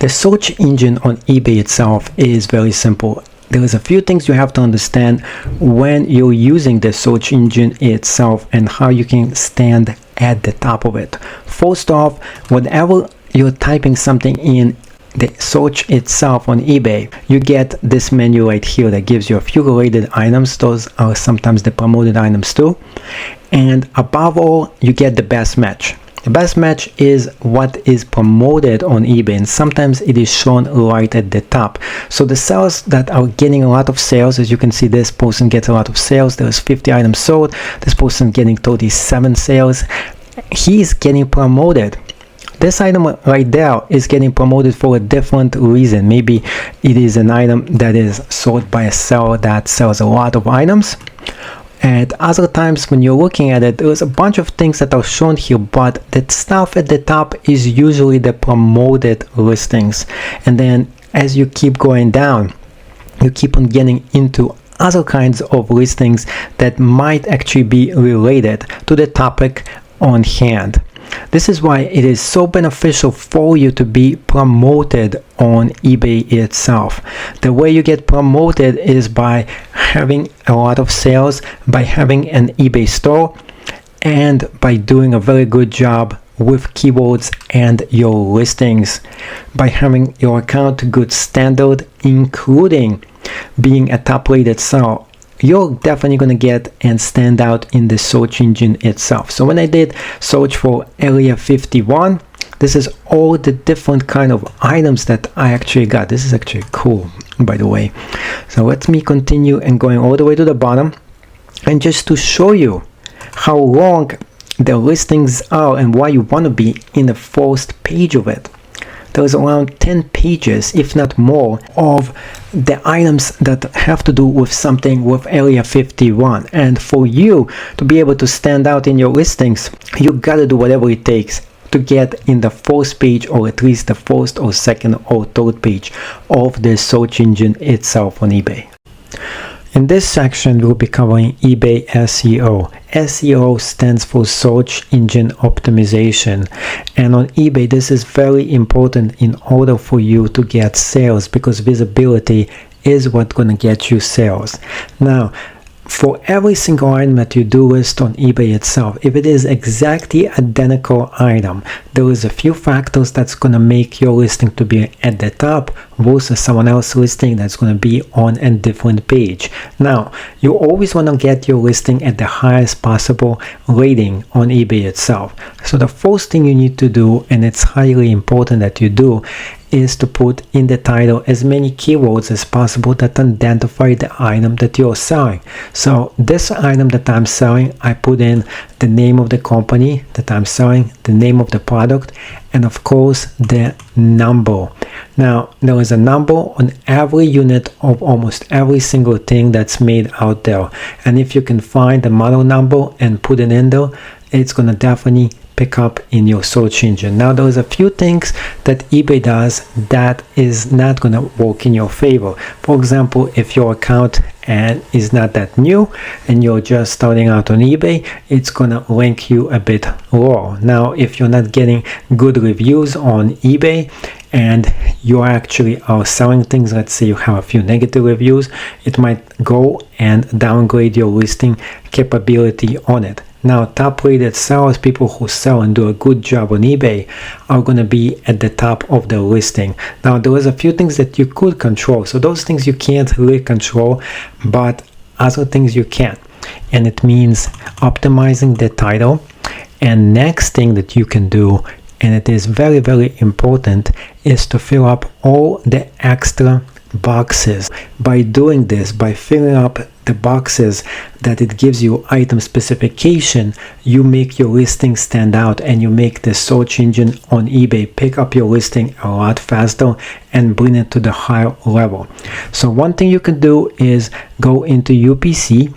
The search engine on eBay itself is very simple. There is a few things you have to understand when you're using the search engine itself and how you can stand at the top of it. First off, whenever you're typing something in the search itself on eBay, you get this menu right here that gives you a few related items. Those are sometimes the promoted items too. And above all, you get the best match. The best match is what is promoted on eBay, and sometimes it is shown right at the top. So the sellers that are getting a lot of sales, as you can see, this person gets a lot of sales. There's 50 items sold. This person getting 37 sales. He's getting promoted. This item right there is getting promoted for a different reason. Maybe it is an item that is sold by a seller that sells a lot of items. At other times when you're looking at it, there's a bunch of things that are shown here, but the stuff at the top is usually the promoted listings. And then as you keep going down, you keep on getting into other kinds of listings that might actually be related to the topic on hand. This is why it is so beneficial for you to be promoted on eBay itself. The way you get promoted is by having a lot of sales, by having an eBay store, and by doing a very good job with keywords and your listings, by having your account to good standard, including being a top rated seller. You're definitely going to get and stand out in the search engine itself. So when I did search for Area 51, this is all the different kind of items that I actually got. This is actually cool, by the way. So let me continue and going all the way to the bottom. And just to show you how long the listings are and why you want to be in the first page of it. There's around 10 pages, if not more, of the items that have to do with something with Area 51. And for you to be able to stand out in your listings, you gotta do whatever it takes to get in the first page, or at least the first or second or third page of the search engine itself on eBay. In this section, we'll be covering eBay SEO. SEO stands for Search Engine Optimization. And on eBay, this is very important in order for you to get sales, because visibility is what's going to get you sales. Now, for every single item that you do list on eBay itself, if it is exactly identical item, there is a few factors that's going to make your listing to be at the top versus someone else's listing that's going to be on a different page. Now, you always want to get your listing at the highest possible rating on eBay itself. So the first thing you need to do, and it's highly important that you do, is to put in the title as many keywords as possible that identify the item that you're selling. So this item that I'm selling, I put in the name of the company that I'm selling, the name of the product, and of course the number. Now, there is a number on every unit of almost every single thing that's made out there. And if you can find the model number and put it in there, it's going to definitely pick up in your search engine. Now, there's a few things that eBay does that is not going to work in your favor. For example, if your account is not that new and you're just starting out on eBay, it's going to rank you a bit low. Now, if you're not getting good reviews on eBay and you actually are selling things, let's say you have a few negative reviews, it might go and downgrade your listing capability on it. Now, top rated sellers, people who sell and do a good job on eBay, are going to be at the top of the listing. Now, there is a few things that you could control. So those things you can't really control, but other things you can. And it means optimizing the title. And next thing that you can do, and it is very, very important, is to fill up all the extra boxes. By doing this, by filling up the boxes that it gives you item specification, you make your listing stand out and you make the search engine on eBay pick up your listing a lot faster and bring it to the higher level. So one thing you can do is go into UPC.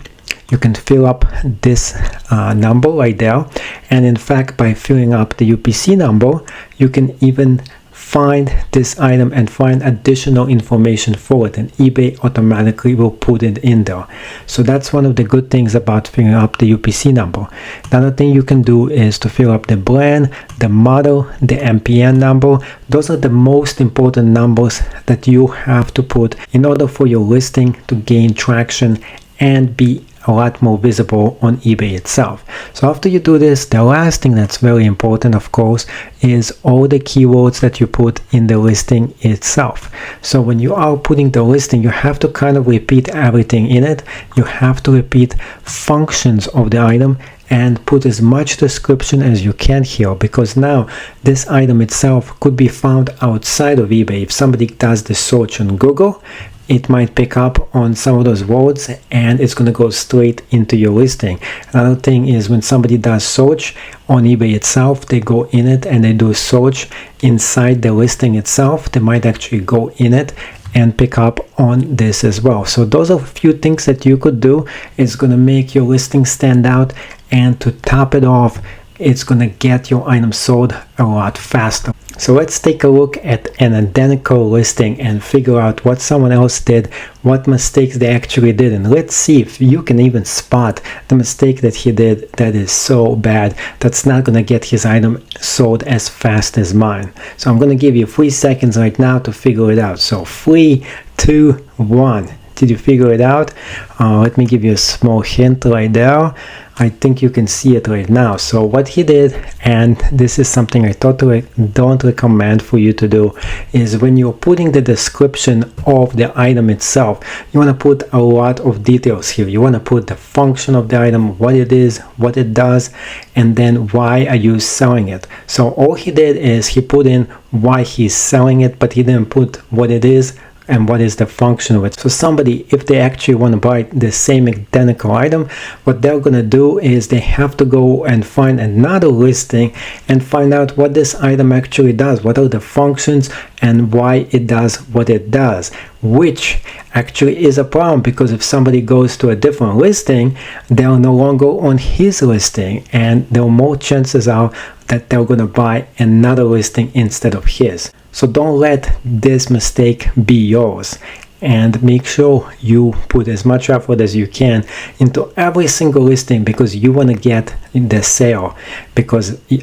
You can fill up this number right there, and in fact, by filling up the UPC number, you can even find this item and find additional information for it, and eBay automatically will put it in there. So that's one of the good things about filling up the UPC number. Another thing you can do is to fill up the brand, the model, the MPN number. Those are the most important numbers that you have to put in order for your listing to gain traction and be a lot more visible on eBay itself. So after you do this, the last thing that's very important, of course, is all the keywords that you put in the listing itself. So when you are putting the listing, you have to kind of repeat everything in it. You have to repeat functions of the item and put as much description as you can here, because now this item itself could be found outside of eBay. If somebody does the search on Google, it might pick up on some of those words and it's going to go straight into your listing. Another thing is when somebody does search on eBay itself, they go in it and they do search inside the listing itself, they might actually go in it and pick up on this as well. So those are a few things that you could do. It's going to make your listing stand out, and to top it off, it's going to get your item sold a lot faster. So let's take a look at an identical listing and figure out what someone else did, what mistakes they actually did, and let's see if you can even spot the mistake that he did that is so bad that's not going to get his item sold as fast as mine. So I'm going to give you 3 seconds right now to figure it out. So 3, 2, 1. Did you figure it out? Let me give you a small hint right there. I think you can see it right now. So what he did, and this is something I totally don't recommend for you to do, is when you're putting the description of the item itself, you want to put a lot of details here. You want to put the function of the item, what it is, what it does, and then why are you selling it. So all he did is he put in why he's selling it, but he didn't put what it is and what is the function of it. So somebody, if they actually want to buy the same identical item, what they're going to do is they have to go and find another listing and find out what this item actually does, what are the functions and why it does what it does, which actually is a problem, because if somebody goes to a different listing, they're no longer on his listing, and there are more chances are that they're going to buy another listing instead of his. So don't let this mistake be yours, and make sure you put as much effort as you can into every single listing, because you want to get the sale,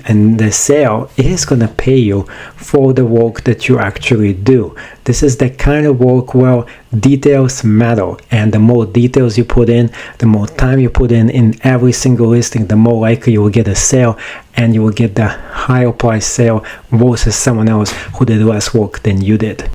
and the sale is going to pay you for the work that you actually do. This is the kind of work where details matter, and the more details you put in, the more time you put in every single listing, the more likely you will get a sale, and you will get the higher price sale versus someone else who did less work than you did.